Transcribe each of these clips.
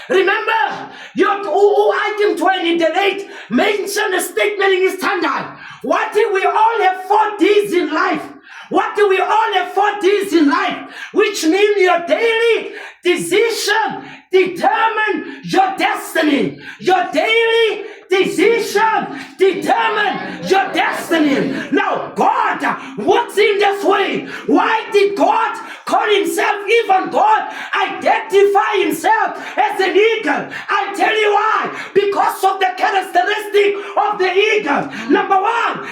Remember, item 20 delayed mention a statement in his standard. What do we all have 4 D's in life? What do we all have 4 D's in life? Which mean your daily decision determine your destiny. Your daily decision determine your destiny. Now, God works in this way. Why did God call himself, even God, identify himself as an eagle? I tell you why. Because of the characteristic of the eagle. Number 1,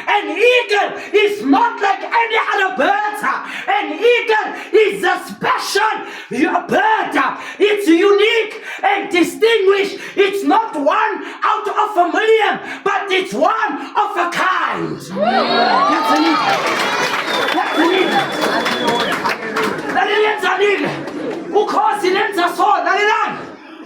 an eagle is not like any other bird. An eagle is a special bird. It's unique and distinguished. It's not one out of a million, but it's one of a kind. That's an eagle. That's an eagle. That's an eagle. Who calls it ends a sword?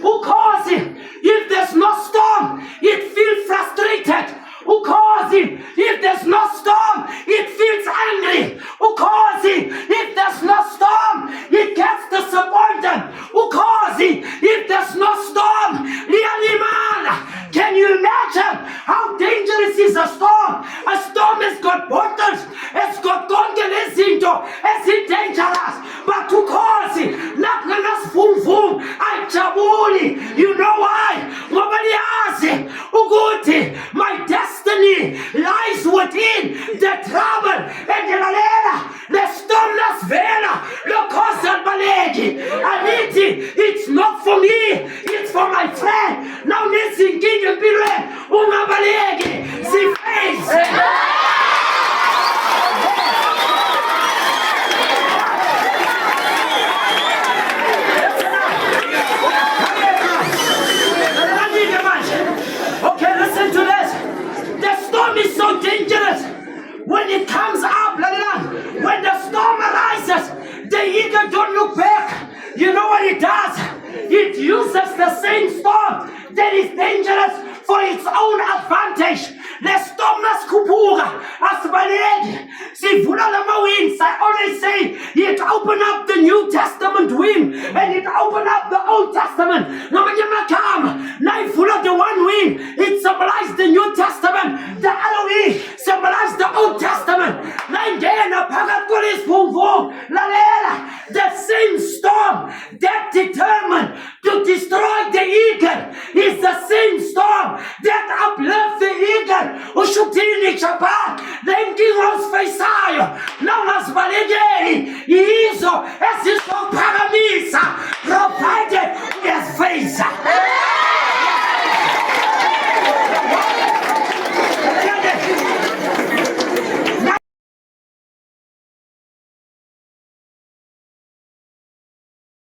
Who calls it? If there's no storm, it feels frustrated. Who calls it? If there's no storm, it feels angry. Who calls it? If there's no storm, it gets disappointed. Who calls it? If there's no storm, really man, can you imagine how dangerous is a storm? A storm has got borders, has got gongelezito, has it dangerous. But who calls it? Naknanas fum fum, ajabuli. You know why? Nobody asks it. Uguti, my destiny lies within the trouble and the stormless vela, the constant balegi. Aniti, it's not for me, it's for my friend. Now listen, give you billion, balegi, see face. Okay, listen to this. The storm is so dangerous. When it comes up, when the storm arises, the eagle don't look back. You know what it does? It uses the same storm that is dangerous for its own advantage. The stormless kupura, as balegi, see vunalama winds. I always say it open up the New Testament wind and it open up the Old Testament. No matter the one wind, it symbolizes the New Testament. The other wind symbolizes the Old Testament. The same storm that determined to destroy the eagle is the same storm that uplifts the eagle. Ushutini chapa, then king of Faisayo, now as Valegeri, he is as his